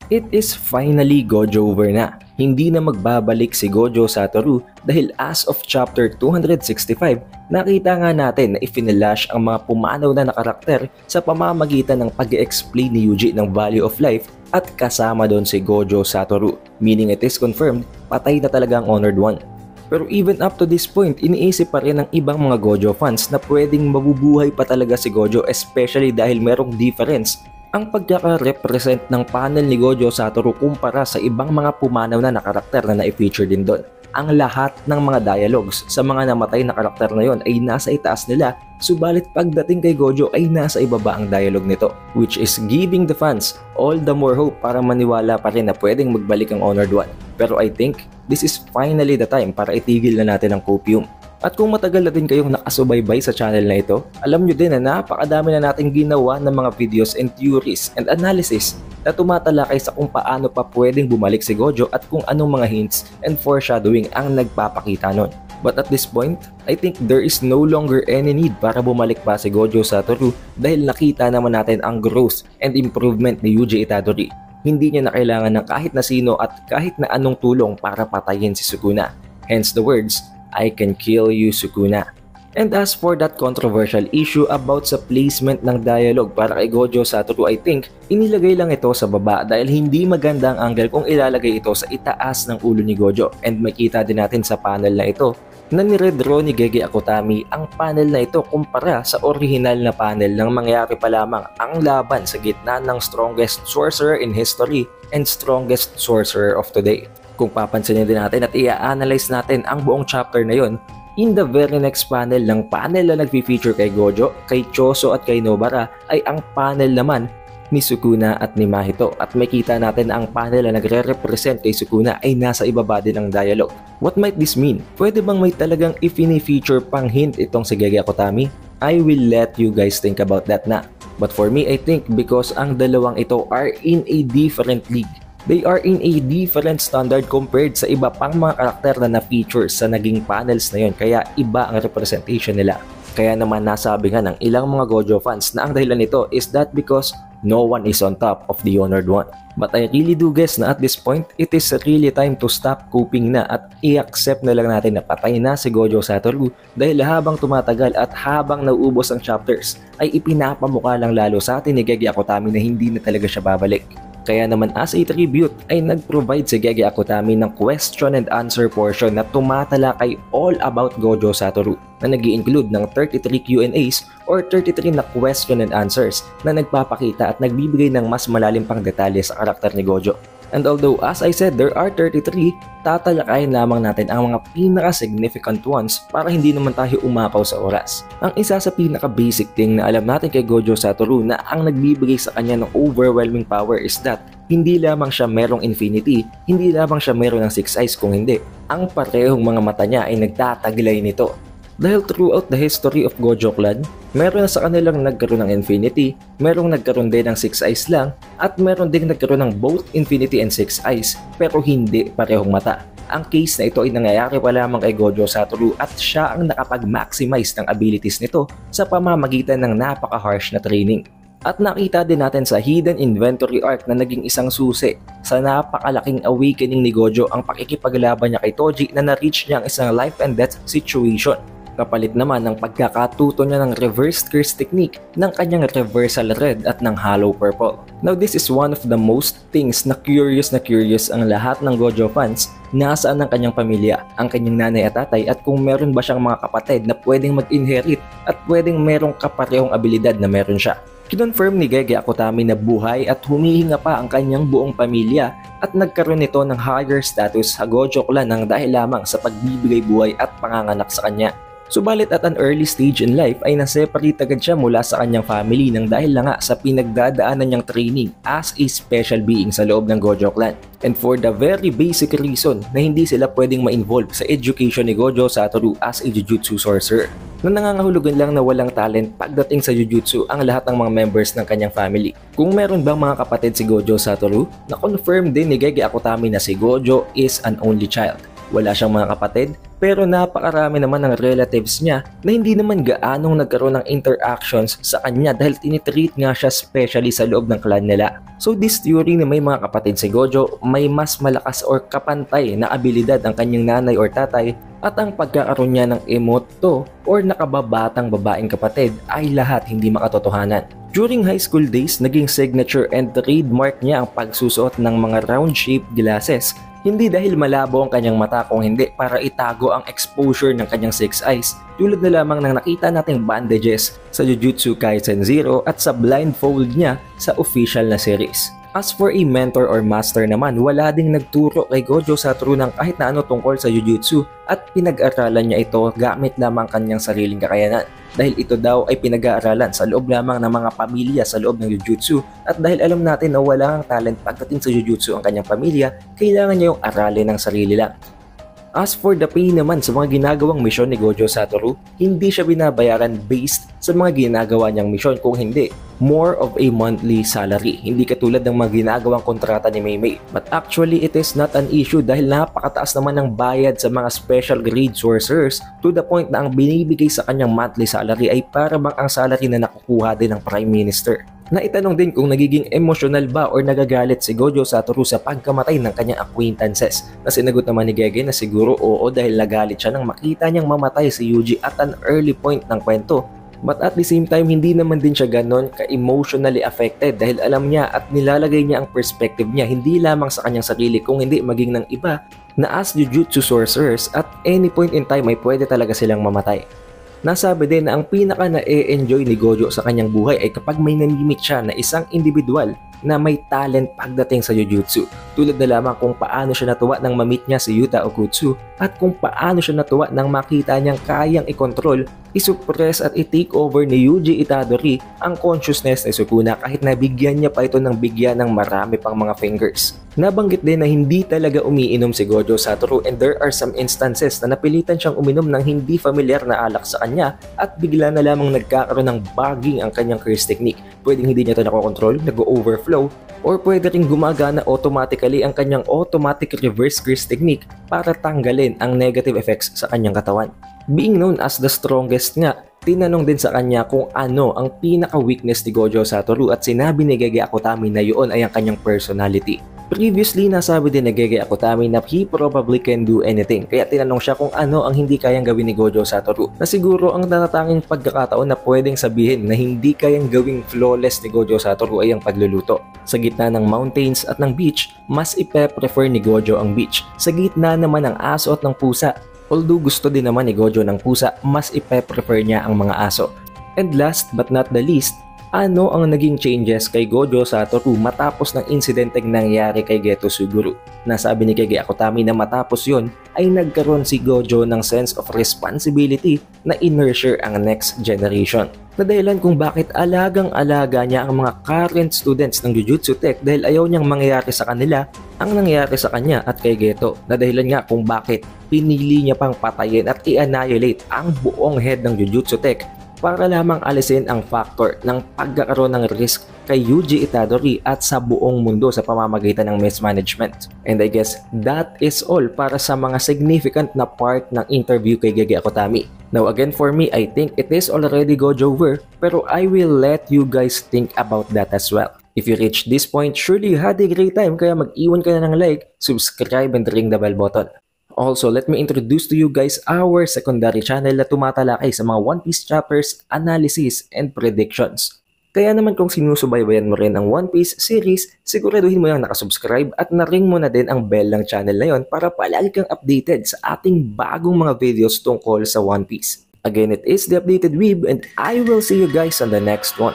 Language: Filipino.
It is finally Gojo over na. Hindi na magbabalik si Gojo Satoru dahil as of chapter 265, nakita nga natin na ifinilash ang mga pumanaw na karakter sa pamamagitan ng pag-explain ni Yuji ng value of life at kasama doon si Gojo Satoru. Meaning it is confirmed, patay na talaga ang Honored One. Pero even up to this point, iniisip pa rin ng ibang mga Gojo fans na pwedeng mabubuhay pa talaga si Gojo, especially dahil merong difference ang pagkaka-represent ng panel ni Gojo Satoru kumpara sa ibang mga pumanaw na karakter na na-feature din doon. Ang lahat ng mga dialogues sa mga namatay na karakter na yon ay nasa itaas nila, subalit pagdating kay Gojo ay nasa ibaba ang dialogue nito, which is giving the fans all the more hope para maniwala pa rin na pwedeng magbalik ang Honored One. Pero I think this is finally the time para itigil na natin ang copium. At kung matagal na din kayong nakasubaybay sa channel na ito, alam nyo din na napakadami na nating ginawa ng mga videos and theories and analysis na tumatalakay sa kung paano pa pwedeng bumalik si Gojo at kung anong mga hints and foreshadowing ang nagpapakita nun. But at this point, I think there is no longer any need para bumalik pa si Gojo Satoru dahil nakita naman natin ang growth and improvement ni Yuji Itadori. Hindi niya na kailangan ng kahit na sino at kahit na anong tulong para patayin si Sukuna. Hence the words, "I can kill you, Sukuna." And as for that controversial issue about sa placement ng dialogue para kay Gojo Satoru, I think inilagay lang ito sa baba dahil hindi maganda ang angle kung ilalagay ito sa itaas ng ulo ni Gojo. And makita din natin sa panel na ito na niredraw ni Gege Akutami ang panel na ito kumpara sa original na panel nang mangyari pa lamang ang laban sa gitna ng strongest sorcerer in history and strongest sorcerer of today. Kung papansinin din natin at i-analyze natin ang buong chapter na yon, in the very next panel ng panel na nag-feature kay Gojo, kay Choso at kay Nobara ay ang panel naman ni Sukuna at ni Mahito. At makita natin na ang panel na nagre-represent kay Sukuna ay nasa ibaba din ang dialogue. What might this mean? Pwede bang may talagang ifini-feature pang hint itong si Gege Akutami? I will let you guys think about that na. But for me, I think because ang dalawang ito are in a different league. They are in a different standard compared sa iba pang mga karakter na na-feature sa naging panels na yon, kaya iba ang representation nila. Kaya naman nasabi nga ng ilang mga Gojo fans na ang dahilan nito is that because no one is on top of the Honored One. But I really do guess na at this point, it is really time to stop coping na at i-accept na lang natin na patay na si Gojo Satoru dahil habang tumatagal at habang nauubos ang chapters ay ipinapamukha lang lalo sa atin ni Gege Akutami na hindi na talaga siya babalik. Kaya naman as a tribute ay nag-provide si Gege Akutami ng question and answer portion na tumatalakay all about Gojo Satoru na nag-i-include ng 33 Q&As or 33 na question and answers na nagpapakita at nagbibigay ng mas malalim pang detalye sa karakter ni Gojo. And although as I said there are 33, tatalakayin lamang natin ang mga pinaka-significant ones para hindi naman tayo umapaw sa oras. Ang isa sa pinaka-basic thing na alam natin kay Gojo Satoru na ang nagbibigay sa kanya ng overwhelming power is that hindi lamang siya merong infinity, hindi lamang siya meron ng 6 eyes, kung hindi, ang parehong mga mata niya ay nagtataglay nito. Dahil throughout the history of Gojo Clan, meron na sa kanilang nagkaroon ng infinity, merong nagkaroon din ng 6 eyes lang, at meron din nagkaroon ng both infinity and 6 eyes, pero hindi parehong mata. Ang case na ito ay nangyayari pa lamang kay Gojo Satoru at siya ang nakapag-maximize ng abilities nito sa pamamagitan ng napaka-harsh na training. At nakita din natin sa Hidden Inventory Arc na naging isang susi sa napakalaking awakening ni Gojo ang pakikipaglaban niya kay Toji na na-reach niya ang isang life and death situation. Kapalit naman ng pagkakatuto niya ng reverse curse technique ng kanyang reversal red at ng hollow purple. Now this is one of the most things na curious ang lahat ng Gojo fans. Nasaan ang kanyang pamilya, ang kanyang nanay at tatay at kung meron ba siyang mga kapatid na pwedeng mag-inherit at pwedeng merong kaparehong abilidad na meron siya. Kinonfirm ni Gege Akutami na buhay at humihinga pa ang kanyang buong pamilya at nagkaroon nito ng higher status sa Gojo Clan ng dahil lamang sa pagbibigay buhay at panganganak sa kanya. Subalit at an early stage in life ay naseparate agad siya mula sa kanyang family nang dahil lang nga sa pinagdadaanan niyang training as a special being sa loob ng Gojo Clan. And for the very basic reason na hindi sila pwedeng ma-involve sa education ni Gojo Satoru as a Jujutsu sorcerer. Na nangangahulugan lang na walang talent pagdating sa Jujutsu ang lahat ng mga members ng kanyang family. Kung meron bang mga kapatid si Gojo Satoru, na-confirm din ni Gege Akutami na si Gojo is an only child. Wala siyang mga kapatid, pero napakarami naman ng relatives niya na hindi naman gaanong nagkaroon ng interactions sa kanya dahil tinitreat nga siya specially sa loob ng clan nila. So this theory na may mga kapatid si Gojo, may mas malakas or kapantay na abilidad ang kanyang nanay or tatay, at ang pagkakaroon niya ng emoto or nakababatang babaeng kapatid ay lahat hindi makatotohanan. During high school days, naging signature and trademark niya ang pagsusuot ng mga round-shaped glasses. Hindi dahil malabo ang kanyang mata, kung hindi para itago ang exposure ng kanyang 6 eyes, tulad na lamang ng nakita nating bandages sa Jujutsu Kaisen Zero at sa blindfold niya sa official na series. As for a mentor or master naman, wala ding nagturo kay Gojo Satoru ng kahit na ano tungkol sa Jujutsu at pinag-aralan niya ito gamit lamang kanyang sariling kakayanan. Dahil ito daw ay pinag-aaralan sa loob lamang ng mga pamilya sa loob ng Jujutsu, at dahil alam natin na wala ang talent pagdating sa Jujutsu ang kanyang pamilya, kailangan niya yung aralin ng sarili lang. As for the pay naman sa mga ginagawang misyon ni Gojo Satoru, hindi siya binabayaran based sa mga ginagawa niyang misyon, kung hindi more of a monthly salary. Hindi katulad ng mga ginagawang kontrata ni Maymay. But actually, it is not an issue dahil napakataas naman ng bayad sa mga special grade sorcerers, to the point na ang binibigay sa kanyang monthly salary ay para bang ang salary na nakukuha din ng Prime Minister. Naitanong din kung nagiging emotional ba or nagagalit si Gojo Satoru sa pagkamatay ng kanyang acquaintances, na sinagot naman ni Gege na siguro oo dahil nagalit siya nang makita niyang mamatay si Yuji at an early point ng kwento. But at the same time, hindi naman din siya ganon ka-emotionally affected dahil alam niya at nilalagay niya ang perspective niya hindi lamang sa kanyang sarili kung hindi maging ng iba na as Jujutsu sorcerers at any point in time ay pwede talaga silang mamatay. Nasabi din na ang pinaka na-enjoy ni Gojo sa kanyang buhay ay kapag may namimit siya na isang individual na may talent pagdating sa Jujutsu. Tulad na lamang kung paano siya natuwa nang mamit niya si Yuta Okutsu at kung paano siya natuwa nang makita niyang kayang i-control, isuppress at i-take over ni Yuji Itadori ang consciousness ni Sukuna kahit nabigyan niya pa ito ng bigyan ng marami pang mga fingers. Nabanggit din na hindi talaga umiinom si Gojo Satoru, and there are some instances na napilitan siyang uminom ng hindi familiar na alak sa kanya at bigla na lamang nagkakaroon ng bugging ang kanyang curse technique. Pwedeng hindi niya ito nakokontrol, nag-overflow, or pwede rin gumagana automatically ang kanyang automatic reverse curse technique para tanggalin ang negative effects sa kanyang katawan. Being known as the strongest nga, tinanong din sa kanya kung ano ang pinaka-weakness ni Gojo Satoru at sinabi ni Gege Akutami na yun ay ang kanyang personality. Previously, nasabi din ni Gege Akutami na he probably can do anything, kaya tinanong siya kung ano ang hindi kayang gawin ni Gojo Satoru, na siguro ang natatanging pagkakataon na pwedeng sabihin na hindi kayang gawing flawless ni Gojo Satoru ay ang pagluluto. Sa gitna ng mountains at ng beach, mas ipe-prefer ni Gojo ang beach. Sa gitna naman ng aso at ng pusa, although gusto din naman ni Gojo ng pusa, mas ipe-prefer niya ang mga aso. And last but not the least, ano ang naging changes kay Gojo Satoru matapos ng insidenteng nangyari kay Geto Suguru? Nasabi ni Gege Akutami na matapos yon ay nagkaroon si Gojo ng sense of responsibility na i-nurture ang next generation. Na dahilan kung bakit alagang-alaga niya ang mga current students ng Jujutsu Tech dahil ayaw niyang mangyayari sa kanila ang nangyari sa kanya at kay Geto. Na dahilan nga kung bakit pinili niya pang patayin at i-annihilate ang buong head ng Jujutsu Tech para lamang alisin ang factor ng pagkakaroon ng risk kay Yuji Itadori at sa buong mundo sa pamamagitan ng mismanagement. And I guess that is all para sa mga significant na part ng interview kay Gege Akutami. Now again, for me, I think it is already Gojover, pero I will let you guys think about that as well. If you reach this point, surely you had a great time, kaya mag-iwan ka na ng like, subscribe and ring the bell button. Also, let me introduce to you guys our secondary channel na tumatalakay sa mga One Piece chapters, analysis, and predictions. Kaya naman kung sinusubaybayan mo rin ang One Piece series, siguraduhin mo yung nakasubscribe at na-ring mo na din ang bell ng channel na yon para palagi kang updated sa ating bagong mga videos tungkol sa One Piece. Again, it is the Updated Weeb and I will see you guys on the next one.